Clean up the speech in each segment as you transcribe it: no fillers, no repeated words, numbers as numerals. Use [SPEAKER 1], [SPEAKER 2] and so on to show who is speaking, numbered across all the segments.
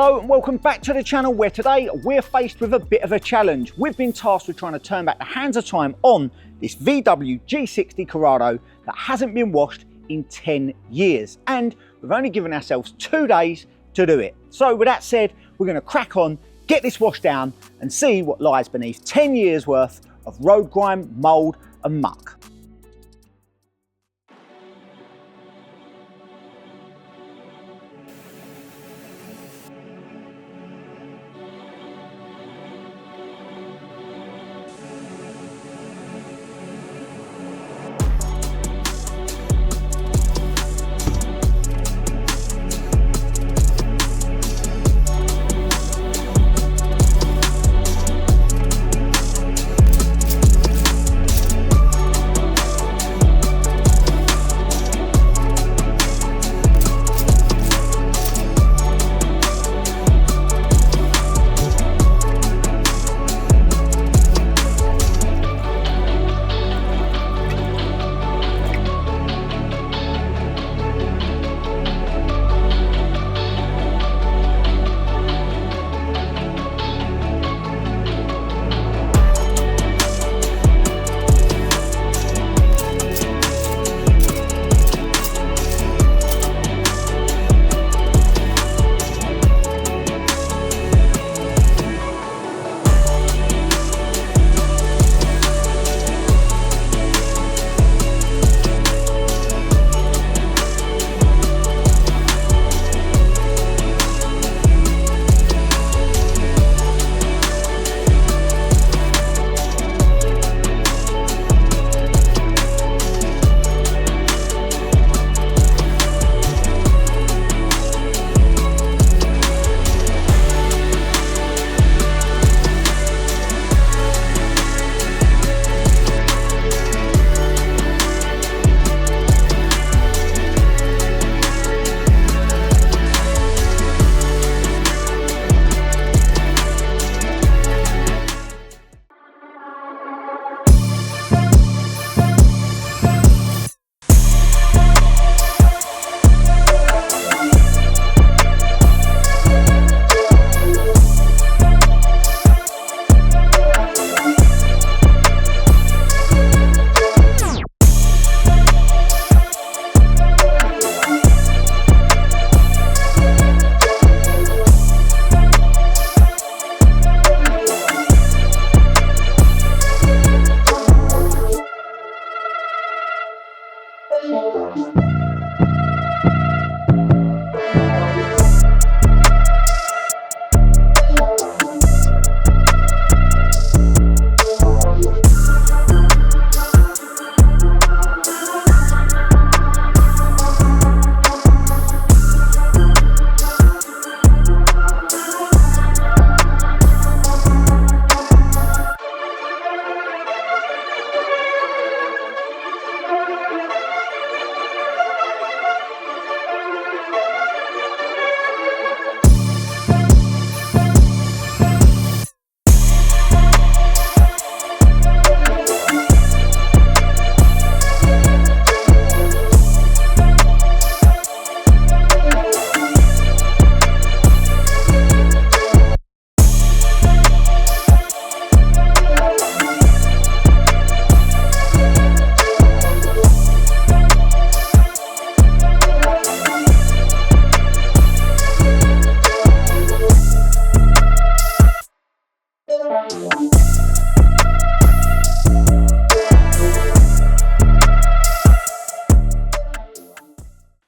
[SPEAKER 1] Hello and welcome back to the channel, where today we're faced with a bit of a challenge. We've been tasked with trying to turn back the hands of time on this VW G60 Corrado that hasn't been washed in 10 years. And we've only given ourselves 2 days to do it. So with that said, we're going to crack on, get this washed down and see what lies beneath 10 years worth of road grime, mould and muck.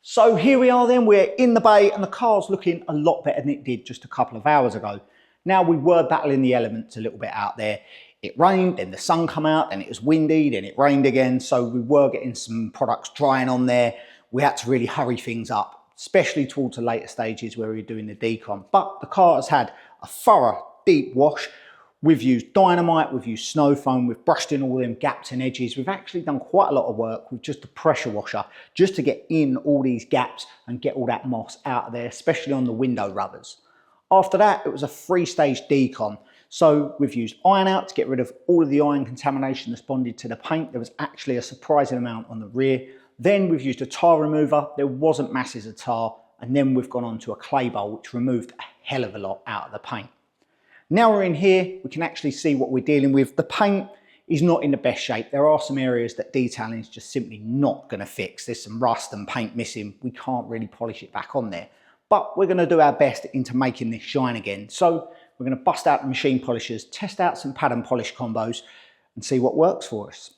[SPEAKER 1] So here we are then, we're in the bay and the car's looking a lot better than it did just a couple of hours ago. Now we were battling the elements a little bit out there. It rained, then the sun come out, then it was windy, then it rained again. So we were getting some products drying on there. We had to really hurry things up, especially towards the later stages where we were doing the DECON. But the car has had a thorough, deep wash. We've used dynamite, we've used snow foam, we've brushed in all them gaps and edges. We've actually done quite a lot of work with just a pressure washer, just to get in all these gaps and get all that moss out of there, especially on the window rubbers. After that, it was a 3-stage DECON. So we've used iron out to get rid of all of the iron contamination that's bonded to the paint. There was actually a surprising amount on the rear. Then we've used a tar remover. There wasn't masses of tar. And then we've gone on to a clay bowl, which removed a hell of a lot out of the paint. Now we're in here, we can actually see what we're dealing with. The paint is not in the best shape. There are some areas that detailing is just simply not going to fix. There's some rust and paint missing. We can't really polish it back on there. But we're going to do our best into making this shine again. So we're going to bust out the machine polishers, test out some pad and polish combos and see what works for us.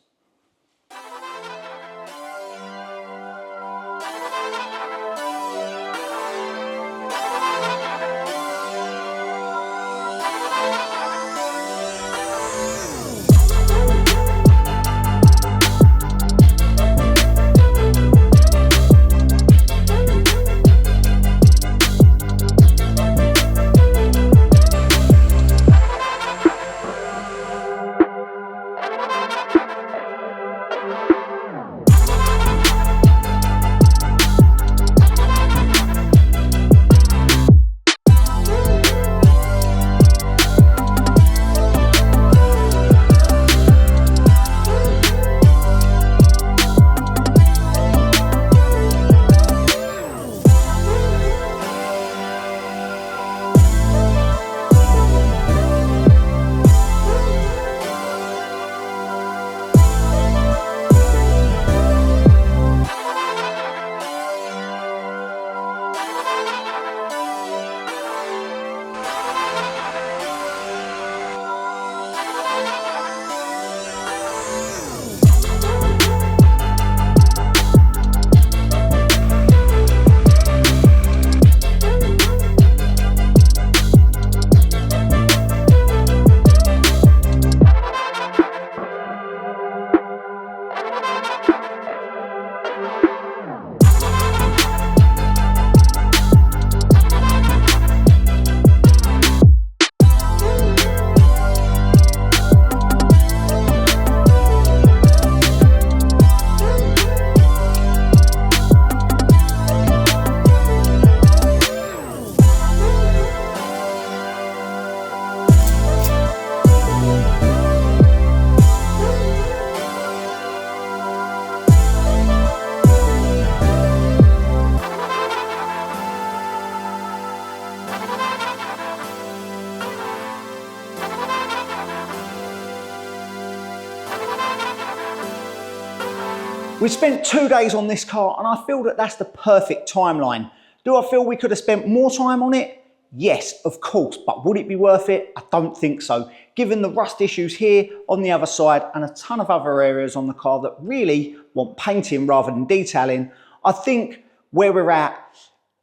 [SPEAKER 1] We spent 2 days on this car and I feel that that's the perfect timeline. Do I feel we could have spent more time on it? Yes, of course, but would it be worth it? I don't think so. Given the rust issues here on the other side and a ton of other areas on the car that really want painting rather than detailing, I think where we're at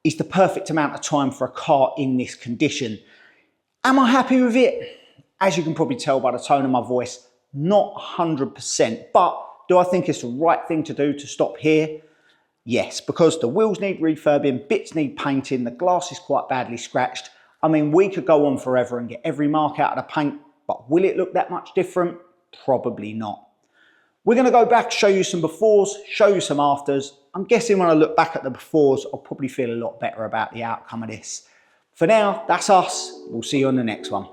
[SPEAKER 1] is the perfect amount of time for a car in this condition. Am I happy with it? As you can probably tell by the tone of my voice, not 100%, but do I think it's the right thing to do to stop here? Yes, because the wheels need refurbing, bits need painting, the glass is quite badly scratched. I mean, we could go on forever and get every mark out of the paint, but will it look that much different? Probably not. We're going to go back, show you some befores, show you some afters. I'm guessing when I look back at the befores, I'll probably feel a lot better about the outcome of this. For now, that's us. We'll see you on the next one.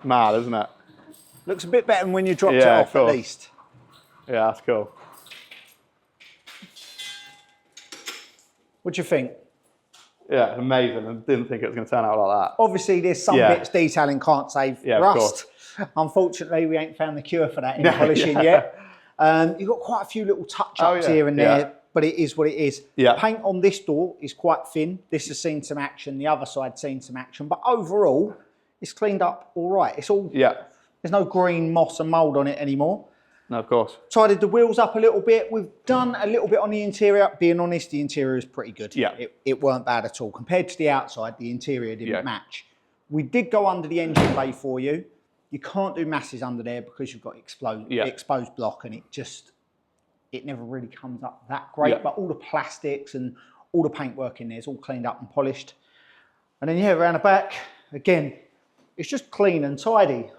[SPEAKER 2] Mad, isn't it?
[SPEAKER 1] Looks a bit better than when you dropped it off,
[SPEAKER 2] cool.
[SPEAKER 1] at least.
[SPEAKER 2] Yeah, that's cool.
[SPEAKER 1] What do you think?
[SPEAKER 2] Yeah, amazing. I didn't think it was going to turn out like that.
[SPEAKER 1] Obviously, there's some bits detailing can't save.
[SPEAKER 2] Yeah,
[SPEAKER 1] rust. Unfortunately, we ain't found the cure for that in polishing yet. You've got quite a few little touch-ups here and there, but it is what it is. Paint on this door is quite thin. This has seen some action. The other side's seen some action. But overall, it's cleaned up all right. It's all, there's no green moss and mould on it anymore.
[SPEAKER 2] No, of course.
[SPEAKER 1] Tidied the wheels up a little bit. We've done a little bit on the interior. Being honest, the interior is pretty good.
[SPEAKER 2] Yeah.
[SPEAKER 1] It weren't bad at all. Compared to the outside, the interior didn't match. We did go under the engine bay for you. You can't do masses under there because you've got exposed block, and it never really comes up that great. But all the plastics and all the paintwork in there is all cleaned up and polished. And then around the back, again, it's just clean and tidy.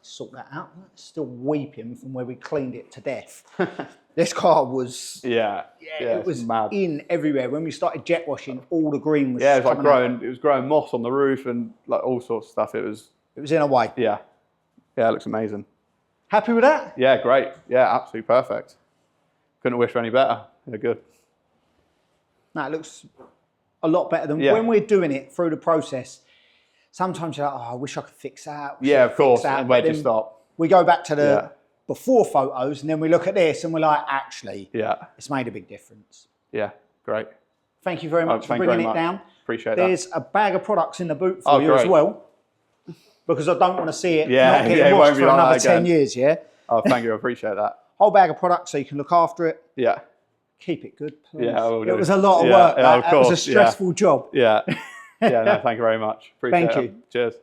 [SPEAKER 1] Sort that out. It's still weeping from where we cleaned it to death. This car was it was mad. In everywhere. When we started jet washing, all the green was
[SPEAKER 2] it was like growing. It was growing moss on the roof and like all sorts of stuff. It was
[SPEAKER 1] in a way.
[SPEAKER 2] Yeah, it looks amazing.
[SPEAKER 1] Happy with that?
[SPEAKER 2] Yeah, great. Yeah, absolutely perfect. Couldn't wish for any better. Yeah, good.
[SPEAKER 1] No, it looks a lot better than when we're doing it through the process. Sometimes you're like, oh, I wish I could fix that.
[SPEAKER 2] Yeah, of course. And where do you stop?
[SPEAKER 1] We go back to the before photos and then we look at this and we're like, actually, it's made a big difference.
[SPEAKER 2] Yeah, great.
[SPEAKER 1] Thank you very much for bringing it down.
[SPEAKER 2] Appreciate that.
[SPEAKER 1] There's a bag of products in the boot for you as well, because I don't want to see it not getting
[SPEAKER 2] it
[SPEAKER 1] washed
[SPEAKER 2] won't be
[SPEAKER 1] for
[SPEAKER 2] like
[SPEAKER 1] another
[SPEAKER 2] that again.
[SPEAKER 1] 10 years, yeah?
[SPEAKER 2] Oh, thank you. I appreciate that.
[SPEAKER 1] Whole bag of products so you can look after it.
[SPEAKER 2] Yeah.
[SPEAKER 1] Keep it good, please.
[SPEAKER 2] Yeah, I will do.
[SPEAKER 1] It was a lot of work.
[SPEAKER 2] Yeah, of course.
[SPEAKER 1] That was a stressful job.
[SPEAKER 2] Yeah. Yeah, no, thank you very much. Appreciate it.
[SPEAKER 1] Thank you.
[SPEAKER 2] Cheers.